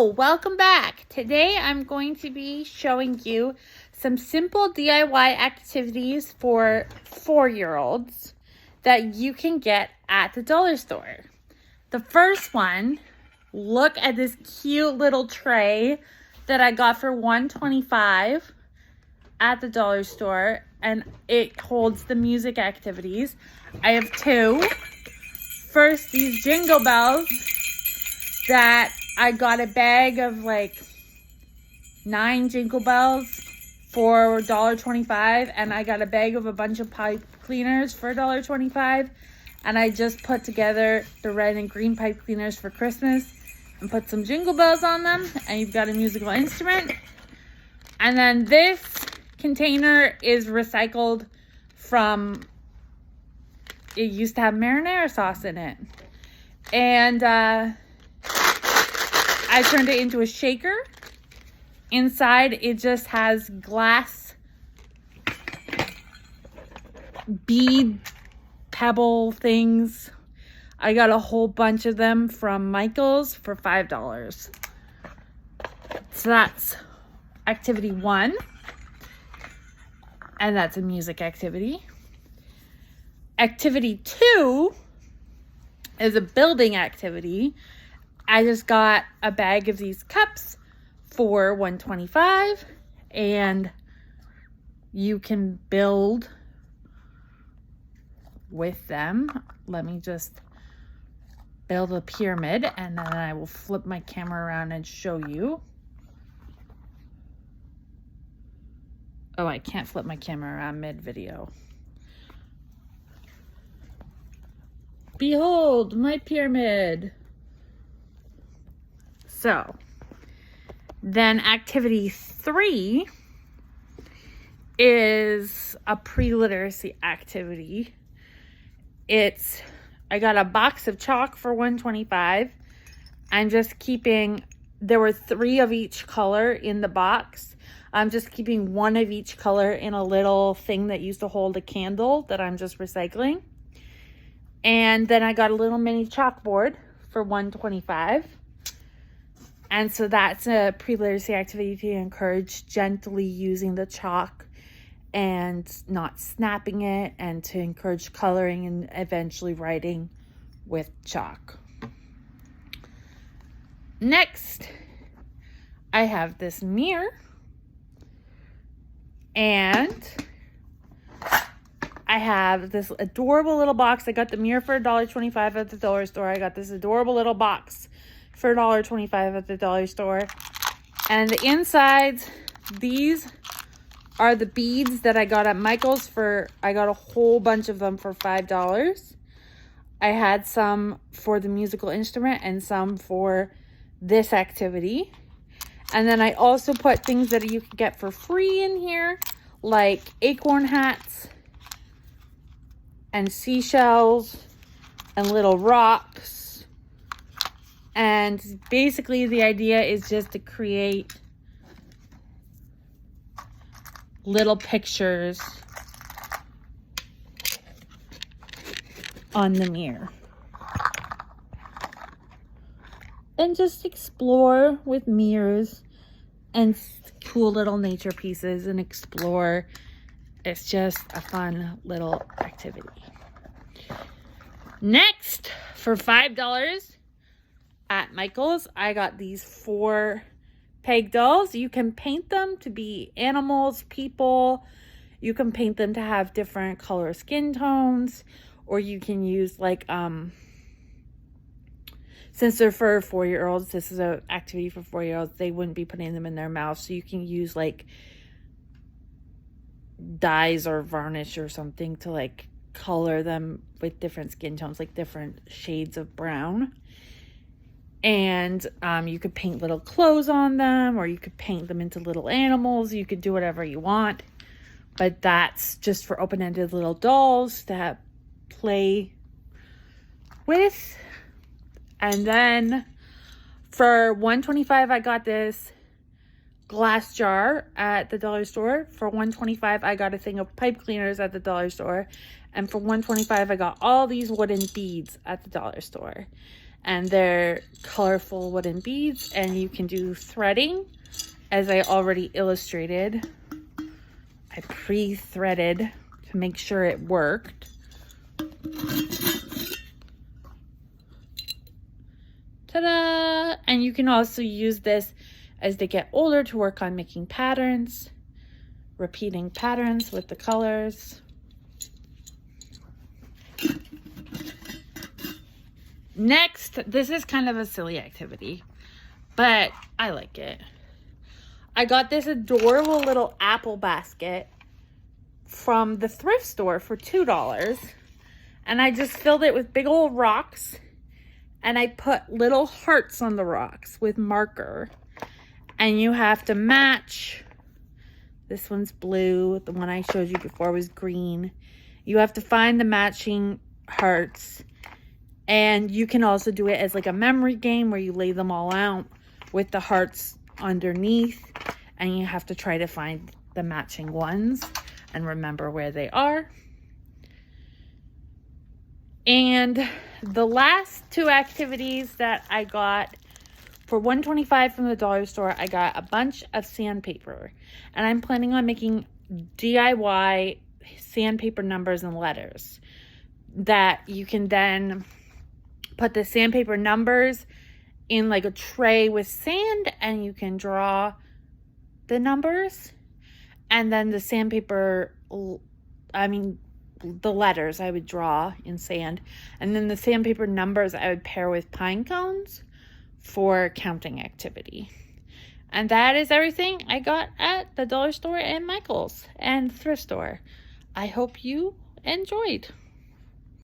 Hello, welcome back. Today I'm going to be showing you some simple DIY activities for 4-year-olds that you can get at the dollar store. The first one, look at this cute little tray that I got for $1.25 at the dollar store, and it holds the music activities. I have two. First, these jingle bells that I got a bag of like 9 jingle bells for $1.25, and I got a bag of a bunch of pipe cleaners for $1.25, and I just put together the red and green pipe cleaners for Christmas and put some jingle bells on them, and you've got a musical instrument. And then this container is recycled from, it used to have marinara sauce in it, and I turned it into a shaker. Inside, it just has glass bead pebble things. I got a whole bunch of them from Michael's for $5. So that's activity 1. And that's a music activity. Activity 2 is a building activity. I just got a bag of these cups for $1.25, and you can build with them. Let me just build a pyramid, and then I will flip my camera around and show you. Oh, I can't flip my camera around mid-video. Behold, my pyramid. So, then activity 3 is a pre-literacy activity. I got a box of chalk for $1.25. I'm just keeping, there were 3 of each color in the box. I'm just keeping 1 of each color in a little thing that used to hold a candle that I'm just recycling. And then I got a little mini chalkboard for $1.25. And so that's a pre-literacy activity to encourage gently using the chalk and not snapping it, and to encourage coloring and eventually writing with chalk. Next, I have this mirror, and I have this adorable little box. I got the mirror for $1.25 at the dollar store. I got this adorable little box for $1.25 at the dollar store. And the insides, these are the beads that I got at Michael's I got a whole bunch of them for $5. I had some for the musical instrument and some for this activity. And then I also put things that you can get for free in here, like acorn hats and seashells and little rocks. And basically the idea is just to create little pictures on the mirror. And just explore with mirrors and cool little nature pieces and explore. It's just a fun little activity. Next, for $5 at Michael's, I got these 4 peg dolls. You can paint them to be animals, people. You can paint them to have different color skin tones, or you can use like, since they're for 4-year-olds, this is an activity for 4-year-olds, they wouldn't be putting them in their mouth, so you can use like dyes or varnish or something to like color them with different skin tones, like different shades of brown. And you could paint little clothes on them, or you could paint them into little animals. You could do whatever you want, but that's just for open-ended little dolls to play with. And then for $1.25, I got this glass jar at the dollar store. For $1.25, I got a thing of pipe cleaners at the dollar store. And for $1.25, I got all these wooden beads at the dollar store. and they're colorful wooden beads, and you can do threading as I already illustrated. I pre-threaded to make sure it worked. Ta-da! And you can also use this as they get older to work on making patterns, repeating patterns with the colors. Next, this is kind of a silly activity, but I like it. I got this adorable little apple basket from the thrift store for $2, and I just filled it with big old rocks, and I put little hearts on the rocks with marker, and you have to match. This one's blue. The one I showed you before was green. You have to find the matching hearts, and you can also do it as like a memory game where you lay them all out with the hearts underneath, and you have to try to find the matching ones and remember where they are. And the last two activities that I got for $1.25 from the dollar store, I got a bunch of sandpaper, and I'm planning on making DIY sandpaper numbers and letters that you can then put the sandpaper numbers in like a tray with sand, and you can draw the numbers, and then the sandpaper, the letters I would draw in sand, and then the sandpaper numbers I would pair with pine cones for counting activity. And that is everything I got at the dollar store and Michael's and thrift store. I hope you enjoyed.